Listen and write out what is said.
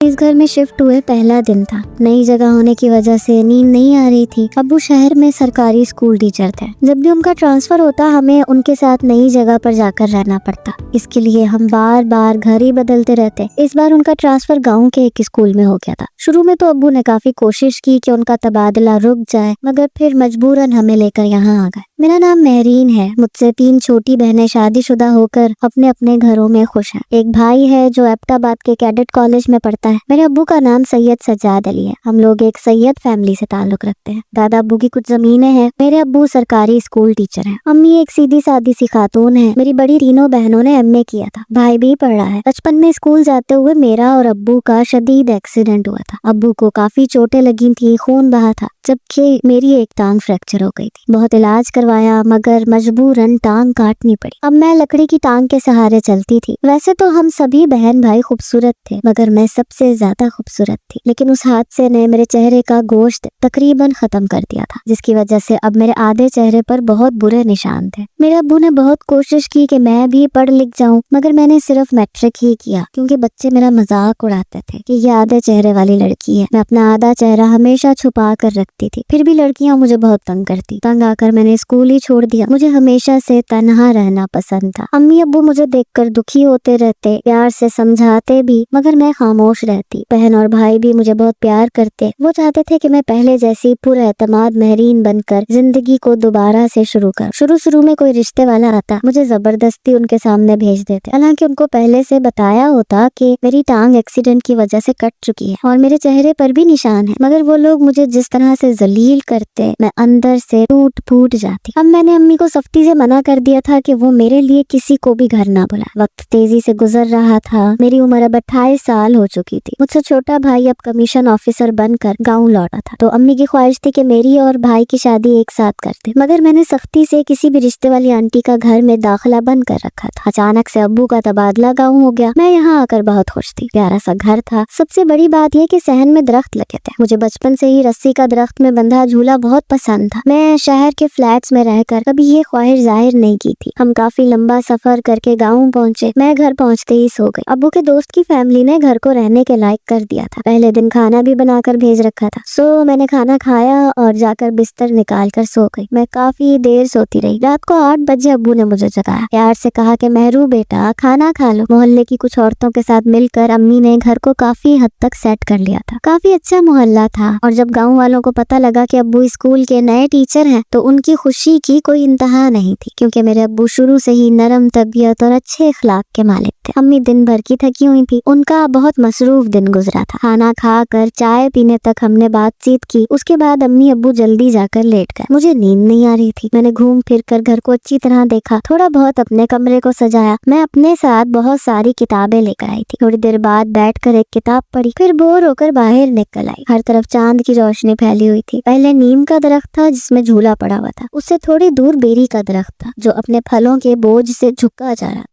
इस घर में शिफ्ट हुए पहला दिन था। नई जगह होने की वजह से नींद नहीं आ रही थी। अब्बू शहर में सरकारी स्कूल टीचर थे। जब भी उनका ट्रांसफर होता हमें उनके साथ नई जगह पर जाकर रहना पड़ता। इसके लिए हम बार बार घर ही बदलते रहते। इस बार उनका ट्रांसफर गाँव के एक स्कूल में हो गया था। शुरू में तो अब्बू ने काफी कोशिश की कि उनका तबादला रुक जाए, मगर फिर मजबूरन हमें लेकर यहाँ आ गए। मेरा नाम महरीन है। मुझसे 3 छोटी बहनें शादीशुदा होकर अपने अपने घरों में खुश हैं। एक भाई है जो एबटाबाद के कैडेट कॉलेज में पढ़ता है। मेरे अब्बू का नाम सैयद सज्जाद अली है। हम लोग एक सैयद फैमिली से ताल्लुक रखते हैं। दादा अब्बू की कुछ जमीनें हैं। मेरे अब्बू सरकारी स्कूल टीचर हैं। अम्मी एक सीधी सादी सी खातून है। मेरी बड़ी तीनों बहनों ने एमए किया था। भाई भी पढ़ रहा है। बचपन में स्कूल जाते हुए मेरा और अब्बू का शदीद एक्सीडेंट हुआ था। अब्बू को काफी चोटें लगी थी, खून बहा था, जबकि मेरी एक टांग फ्रैक्चर हो गई थी। बहुत इलाज करवाया मगर मजबूरन टांग काटनी पड़ी। अब मैं लकड़ी की टांग के सहारे चलती थी। वैसे तो हम सभी बहन भाई खूबसूरत थे, मगर मैं सबसे ज्यादा खूबसूरत थी। लेकिन उस हादसे ने मेरे चेहरे का गोश्त तकरीबन खत्म कर दिया था, जिसकी वजह से अब मेरे आधे चेहरे पर बहुत बुरे निशान थे। मेरे अब्बू ने बहुत कोशिश की कि मैं भी पढ़ लिख जाऊं, मगर मैंने सिर्फ मैट्रिक ही किया, क्योंकि बच्चे मेरा मजाक उड़ाते थे कि ये आधे चेहरे वाली लड़की है। मैं अपना आधा चेहरा हमेशा छुपा कर रखती थी। फिर भी लड़कियां मुझे बहुत तंग करती। तंग आकर मैंने स्कूल ही छोड़ दिया। मुझे हमेशा से तन्हा रहना पसंद था। अम्मी अब्बू मुझे देखकर दुखी होते रहते, प्यार से समझाते भी, मगर मैं खामोश रहती। बहन और भाई भी मुझे बहुत प्यार करते। वो चाहते थे कि मैं पहले जैसी पुरएतमाद महरीन बनकर जिंदगी को दोबारा से शुरू कर। शुरू में कोई रिश्ते वाला आता, मुझे जबरदस्ती उनके सामने भेज देते। हालांकि उनको पहले से बताया होता कि मेरी टांग एक्सीडेंट की वजह से कट चुकी है और मेरे चेहरे पर भी निशान है, मगर वो लोग मुझे जिस तरह से जलील करते, मैं अंदर से टूट फूट जाती। अब मैंने अम्मी को सख्ती से मना कर दिया था कि वो मेरे लिए किसी को भी घर ना बुलाए। वक्त तेजी से गुजर रहा था। मेरी उम्र अब 28 साल हो चुकी थी। मुझसे छोटा भाई अब कमीशन ऑफिसर बनकर गाँव लौटा था, तो अम्मी की ख्वाहिश थी कि मेरी और भाई की शादी एक साथ करते, मगर मैंने सख्ती से किसी भी रिश्ते वाली आंटी का घर में दाखिला बंद कर रखा था। अचानक से अब्बू का तबादला गाँव हो गया। मैं यहाँ आकर बहुत खुश थी। प्यारा सा घर था। सबसे बड़ी बात यह कि सहन में दरख्त लगे थे। मुझे बचपन से ही रस्सी का दरख्त में बंधा झूला बहुत पसंद था। मैं शहर के फ्लैट्स में रहकर कभी ये ख्वाहिश जाहिर नहीं की थी। हम काफी लंबा सफर करके गाँव पहुँचे। मैं घर पहुँचते ही सो गई। अब्बू के दोस्त की फैमिली ने घर को रहने के लायक कर दिया था। पहले दिन खाना भी बनाकर भेज रखा था। सो मैंने खाना खाया और जाकर बिस्तर निकाल कर सो गई। मैं काफी देर सोती रही। रात को 8 बजे अब्बू ने मुझे जगाया। प्यार से कहा कि मेहरू बेटा खाना खा लो। मोहल्ले की कुछ औरतों के साथ मिलकर अम्मी ने घर को काफी हद तक सेट कर लिया था। काफी अच्छा मोहल्ला था, और जब गाँव वालों को पता लगा कि अब्बू स्कूल के नए टीचर हैं तो उनकी खुशी की कोई इंतहा नहीं थी, क्योंकि मेरे अब्बू शुरू से ही नरम तबीयत और अच्छे इखलाक के मालिक थे। अम्मी दिन भर की थकी हुई थी। उनका बहुत मसरूफ दिन गुजरा था। खाना खाकर चाय पीने तक हमने बातचीत की। उसके बाद अम्मी अब्बू जल्दी जाकर लेट गए। मुझे नींद नहीं आ रही थी। मैंने घूम फिर कर घर को अच्छी तरह देखा, थोड़ा बहुत अपने कमरे को सजाया। मैं अपने साथ बहुत सारी किताबें लेकर आई थी। थोड़ी देर बाद बैठकर एक किताब पढ़ी, फिर बोर होकर बाहर निकल आई। हर तरफ चांद की रोशनी फैली हुई थी। पहले नीम का दरख्त था जिसमें झूला पड़ा हुआ था। उससे थोड़ी दूर बेरी का दरख्त था जो अपने फलों के बोझ से झुका जा रहा